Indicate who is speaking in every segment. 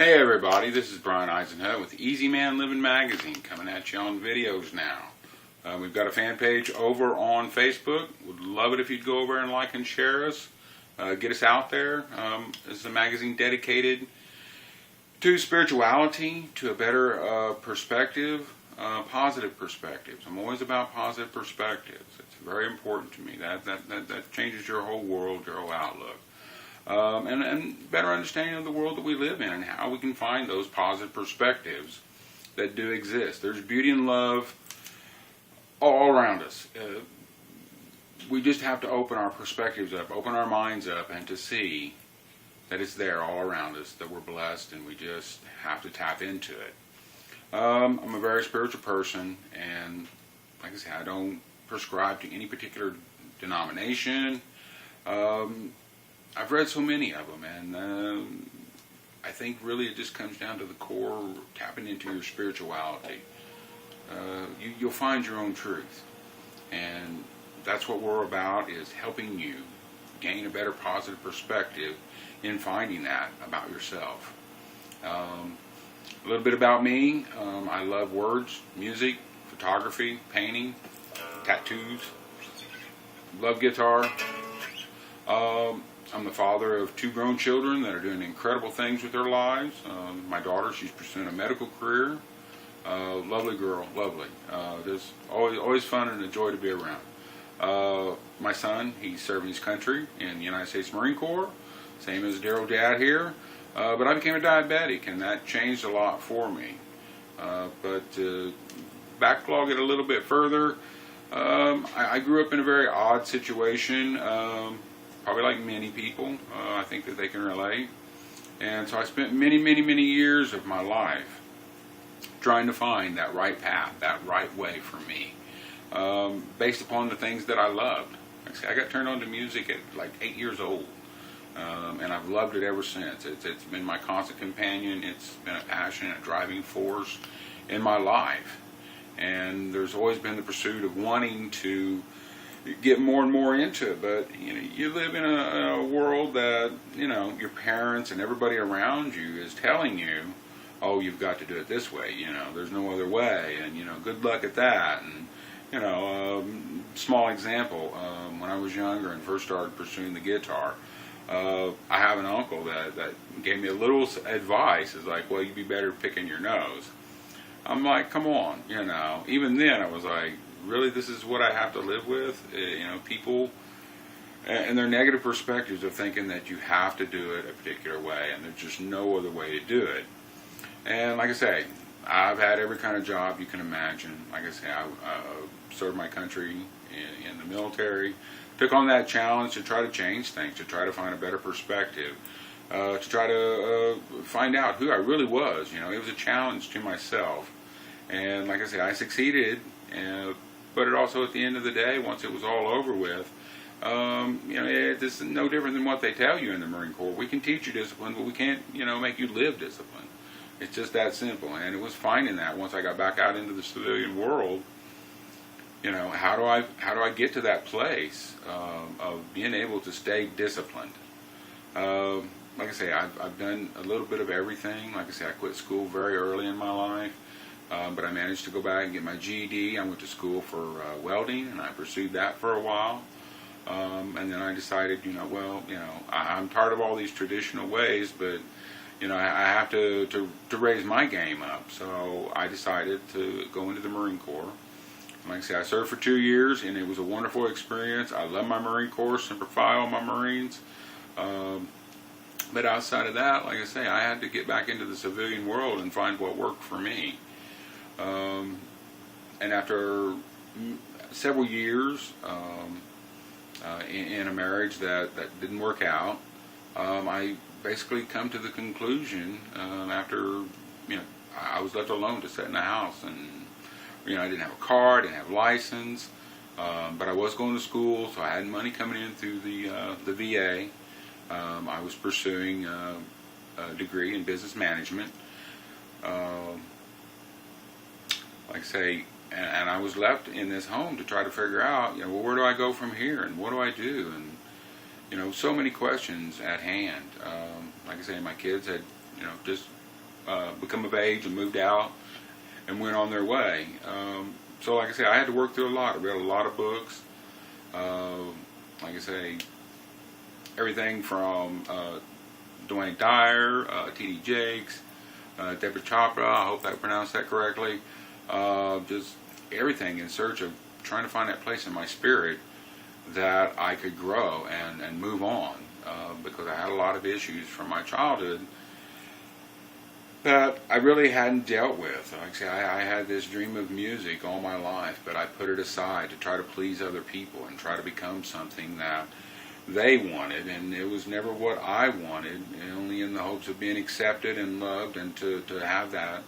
Speaker 1: Hey everybody, this is Brian Eisenhut with Easymanliving Magazine coming at you on videos now. We've got a fan page over on Facebook. Would love it if you'd go over and like and share us. Get us out there. This is a magazine dedicated to spirituality, to a better perspective, positive perspectives. I'm always about positive perspectives. It's very important to me. That changes your whole world, your whole outlook. And better understanding of the world that we live in and how we can find those positive perspectives that do exist. There's beauty and love all around us. We just have to open our perspectives up, open our minds up, and to see that it's there all around us, that we're blessed, and we just have to tap into it. I'm a very spiritual person, and like I say, I don't prescribe to any particular denomination. I've read so many of them, and I think really it just comes down to the core, tapping into your spirituality. You'll find your own truth, and that's what we're about, is helping you gain a better positive perspective in finding that about yourself. A little bit about me. I love words, music, photography, painting, tattoos, love guitar. I'm the father of 2 grown children that are doing incredible things with their lives. My daughter, she's pursuing a medical career. Lovely girl, lovely. Just always fun and a joy to be around. My son, he's serving his country in the United States Marine Corps, same as dear old dad here. But I became a diabetic, and that changed a lot for me. But to backlog it a little bit further, I grew up in a very odd situation. Probably like many people, I think that they can relate. And so I spent many years of my life trying to find that right path, that right way for me, based upon the things that I loved. Like I say, I got turned on to music at like 8 years old, and I've loved it ever since. It's been my constant companion. It's been a passion, a driving force in my life. And there's always been the pursuit of wanting to get more and more into it, but you live in a world that your parents and everybody around you is telling you, oh, you've got to do it this way. There's no other way, and good luck at that. And small example, when I was younger and first started pursuing the guitar, I have an uncle that gave me a little advice. Is like, well, you'd be better picking your nose. I'm like, come on, Even then, I was like, really, this is what I have to live with? People and their negative perspectives of thinking that you have to do it a particular way, and there's just no other way to do it. And like I say, I've had every kind of job you can imagine. Like I say, I served my country in the military, took on that challenge to try to change things, to try to find a better perspective, to try to find out who I really was. It was a challenge to myself. And like I say, I succeeded. But it also, at the end of the day, once it was all over with, it's no different than what they tell you in the Marine Corps. We can teach you discipline, but we can't, make you live discipline. It's just that simple. And it was finding that once I got back out into the civilian world, how do I get to that place of being able to stay disciplined? Like I say, I've done a little bit of everything. Like I say, I quit school very early in my life. But I managed to go back and get my GED. I went to school for welding, and I pursued that for a while. And then I decided, I'm tired of all these traditional ways, but, I have to raise my game up. So I decided to go into the Marine Corps. Like I say, I served for 2 years, and it was a wonderful experience. I love my Marine Corps, Semper Fi, all my Marines. But outside of that, like I say, I had to get back into the civilian world and find what worked for me. And after several years in a marriage that didn't work out, I basically come to the conclusion after I was left alone to sit in the house, and I didn't have a car, I didn't have a license, but I was going to school, so I had money coming in through the VA. I was pursuing a degree in business management. Like I say, and I was left in this home to try to figure out, where do I go from here, and what do I do, and so many questions at hand. Like I say, my kids had, just become of age and moved out and went on their way. So like I say, I had to work through a lot. I read a lot of books. Like I say, everything from Dwayne Dyer, T.D. Jakes, Deborah Chopra, I hope I pronounced that correctly. Just everything in search of trying to find that place in my spirit that I could grow and move on, because I had a lot of issues from my childhood that I really hadn't dealt with. Like I say, I had this dream of music all my life, but I put it aside to try to please other people and try to become something that they wanted, and it was never what I wanted, only in the hopes of being accepted and loved and to have that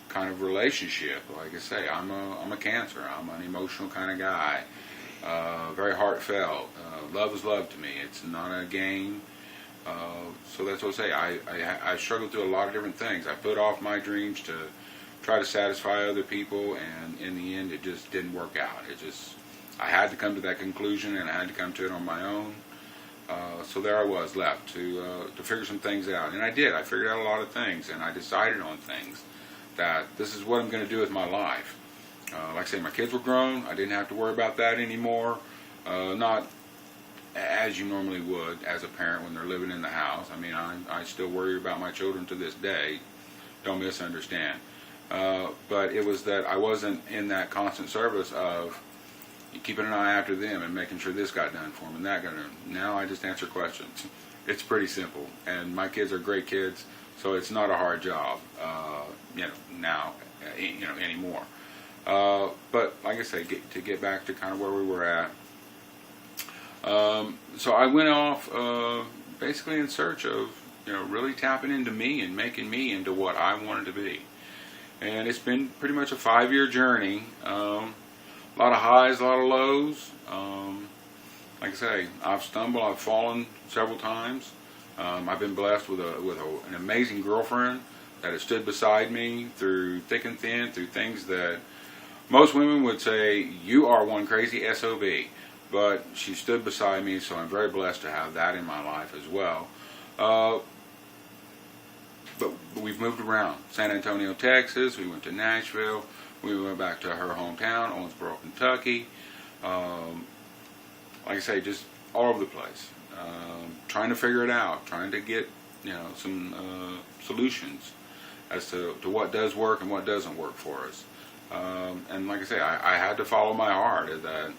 Speaker 1: kind of relationship. Like I say, I'm a Cancer. I'm an emotional kind of guy, very heartfelt. Love is love to me. It's not a game. So that's what I say. I struggled through a lot of different things. I put off my dreams to try to satisfy other people, and in the end, it just didn't work out. I had to come to that conclusion, and I had to come to it on my own. So there I was, left to figure some things out, and I did. I figured out a lot of things, and I decided on things that this is what I'm going to do with my life. Like I say, my kids were grown. I didn't have to worry about that anymore. Not as you normally would as a parent when they're living in the house. I mean, I still worry about my children to this day. Don't misunderstand. But it was that I wasn't in that constant service of keeping an eye after them and making sure this got done for them and that got done. Now I just answer questions. It's pretty simple. And my kids are great kids, so it's not a hard job, now, anymore. But like I say, to get back to kind of where we were at, so I went off basically in search of, really tapping into me and making me into what I wanted to be. And it's been pretty much a 5-year journey. A lot of highs, a lot of lows. Like I say, I've stumbled, I've fallen several times. I've been blessed with an amazing girlfriend that has stood beside me through thick and thin, through things that most women would say, you are one crazy SOB. But she stood beside me, so I'm very blessed to have that in my life as well. But we've moved around. San Antonio, Texas. We went to Nashville. We went back to her hometown, Owensboro, Kentucky. Like I say, just all over the place. Trying to figure it out. Trying to get, some solutions as to what does work and what doesn't work for us. And like I say, I had to follow my heart. That,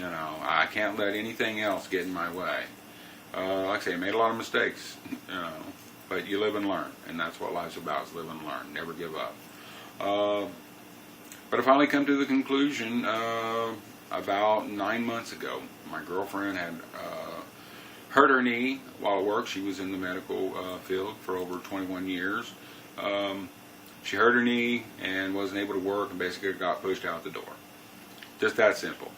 Speaker 1: I can't let anything else get in my way. Like I say, I made a lot of mistakes, but you live and learn, and that's what life's about, is live and learn, never give up. But I finally come to the conclusion about 9 months ago. My girlfriend had hurt her knee while at work. She was in the medical field for over 21 years. She hurt her knee and wasn't able to work and basically got pushed out the door. Just that simple.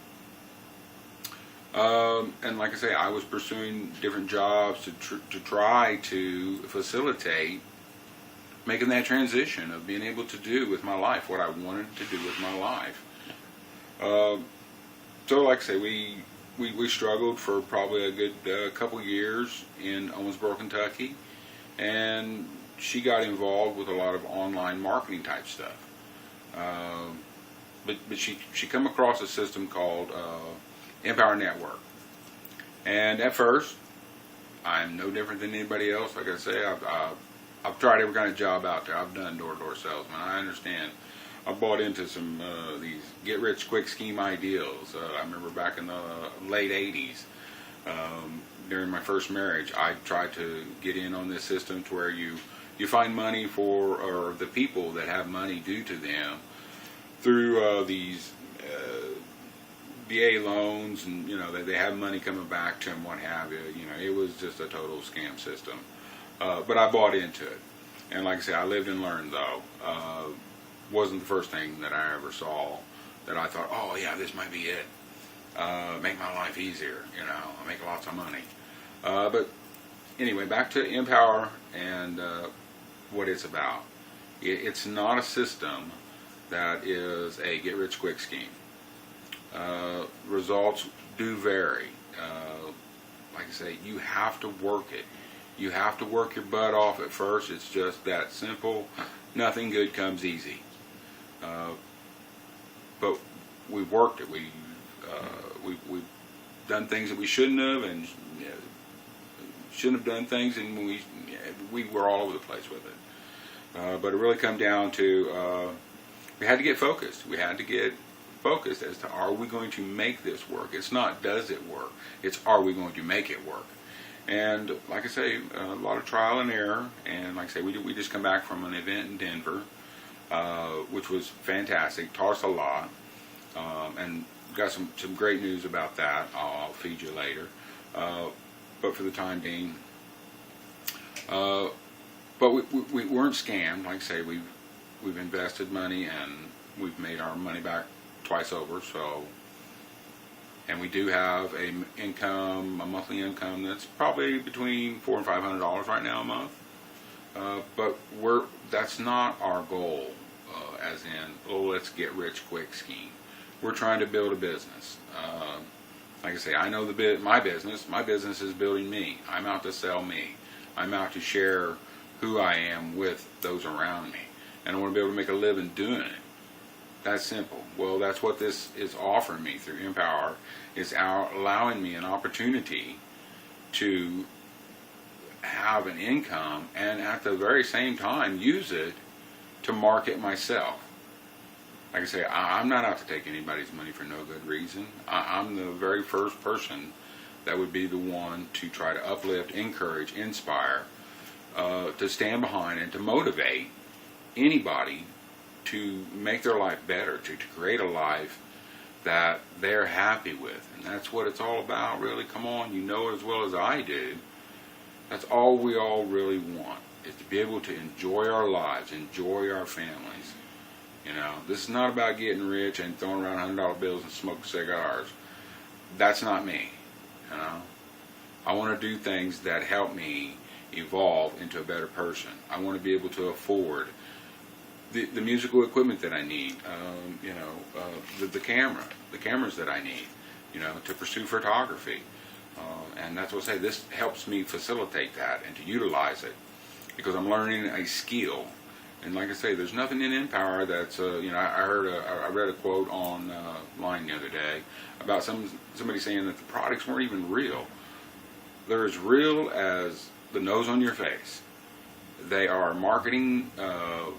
Speaker 1: And like I say, I was pursuing different jobs to try to facilitate making that transition of being able to do with my life what I wanted to do with my life. So like I say, we struggled for probably a good couple years in Owensboro, Kentucky, and she got involved with a lot of online marketing type stuff. But she come across a system called Empower Network. And at first, I'm no different than anybody else. Like I say, I've tried every kind of job out there. I've done door-to-door salesman. I understand. I bought into some these get-rich-quick scheme ideals. I remember back in the late 80s, during my first marriage, I tried to get in on this system to where you find money or the people that have money due to them through these VA loans, and they have money coming back to them, what have you. It was just a total scam system. But I bought into it, and like I say, I lived and learned. Though wasn't the first thing that I ever saw that I thought, oh yeah, this might be it. Make my life easier. I'll make lots of money. But anyway, back to Empower and what it's about. It's not a system that is a get-rich-quick scheme. Results do vary. Like I say, you have to work it. You have to work your butt off at first. It's just that simple. Nothing good comes easy. But we've worked it. We've done things that we shouldn't have, and shouldn't have done things, and we were all over the place with it. But it really come down to we had to get focused. We had to get focused as to, are we going to make this work? It's not does it work. It's, are we going to make it work? And like I say, a lot of trial and error. And like I say, we just come back from an event in Denver, which was fantastic. Taught us a lot, and got some great news about that. I'll feed you later. But for the time being, but we weren't scammed. Like I say, we've invested money and we've made our money back twice over. So, and we do have a monthly income that's probably between $400 and $500 right now a month. But that's not our goal, as in, oh, let's get rich quick scheme. We're trying to build a business. Like I say, I know my business. My business is building me. I'm out to sell me. I'm out to share who I am with those around me. And I want to be able to make a living doing it. That's simple. Well, that's what this is offering me through Empower. It's allowing me an opportunity to have an income and at the very same time use it to market myself. Like I say, I'm not out to take anybody's money for no good reason. I'm the very first person that would be the one to try to uplift, encourage, inspire, to stand behind and to motivate anybody to make their life better, to create a life that they're happy with. And that's what it's all about, really. Come on, you know it as well as I do. That's all we all really want, is to be able to enjoy our lives, enjoy our families. You know, this is not about getting rich and throwing around $100 bills and smoking cigars. That's not me. You know, I want to do things that help me evolve into a better person. I want to be able to afford the musical equipment that I need. The cameras that I need. You know, to pursue photography. And that's what I say. This helps me facilitate that and to utilize it, because I'm learning a skill. And like I say, there's nothing in Empower that's, I read a quote online the other day about somebody saying that the products weren't even real. They're as real as the nose on your face. They are marketing, an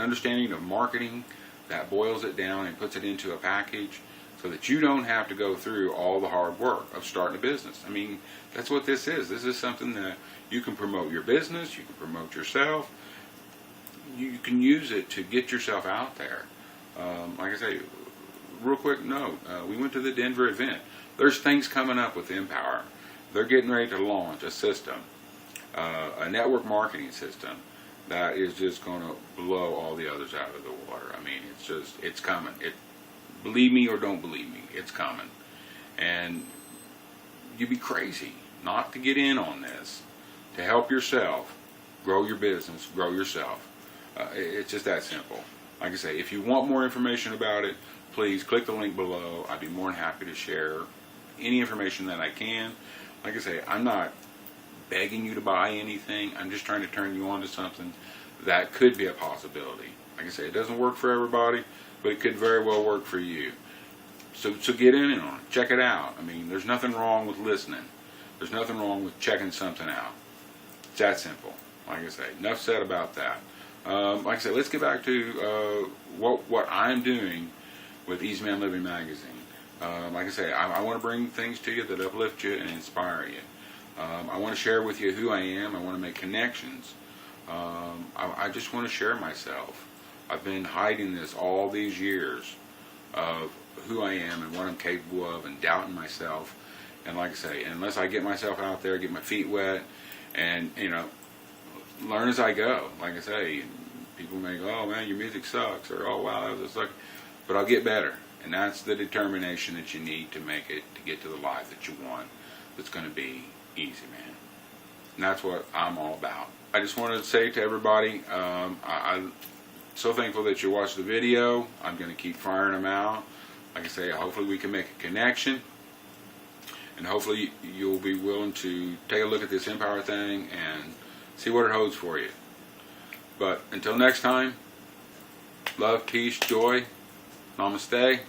Speaker 1: understanding of marketing that boils it down and puts it into a package so that you don't have to go through all the hard work of starting a business. I mean, that's what this is. This is something that you can promote your business, you can promote yourself. You can use it to get yourself out there. Like I say, real quick note, we went to the Denver event. There's things coming up with Empower. They're getting ready to launch a system, a network marketing system that is just going to blow all the others out of the water. I mean, it's coming. Believe me or don't believe me, it's coming. And you'd be crazy not to get in on this, to help yourself, grow your business, grow yourself. It's just that simple. Like I say, if you want more information about it, please click the link below. I'd be more than happy to share any information that I can. Like I say, I'm not begging you to buy anything. I'm just trying to turn you on to something that could be a possibility. Like I say, it doesn't work for everybody, but it could very well work for you. So get in on it. Check it out. I mean, there's nothing wrong with listening. There's nothing wrong with checking something out. It's that simple. Like I say, enough said about that. Like I said, let's get back to what I'm doing with Easymanliving Magazine. Like I say, I want to bring things to you that uplift you and inspire you. I want to share with you who I am. I want to make connections. I just want to share myself. I've been hiding this all these years of who I am and what I'm capable of, and doubting myself. And like I say, unless I get myself out there, get my feet wet, and learn as I go. Like I say, people may go, "Oh man, your music sucks," or "Oh wow, that was suck," but I'll get better. And that's the determination that you need to make it, to get to the life that you want. That's going to be easy, man. And that's what I'm all about. I just wanted to say to everybody, I'm so thankful that you watched the video. I'm going to keep firing them out. Like I say, hopefully we can make a connection. and hopefully you'll be willing to take a look at this Empower thing and see what it holds for you. But until next time, love, peace, joy, namaste.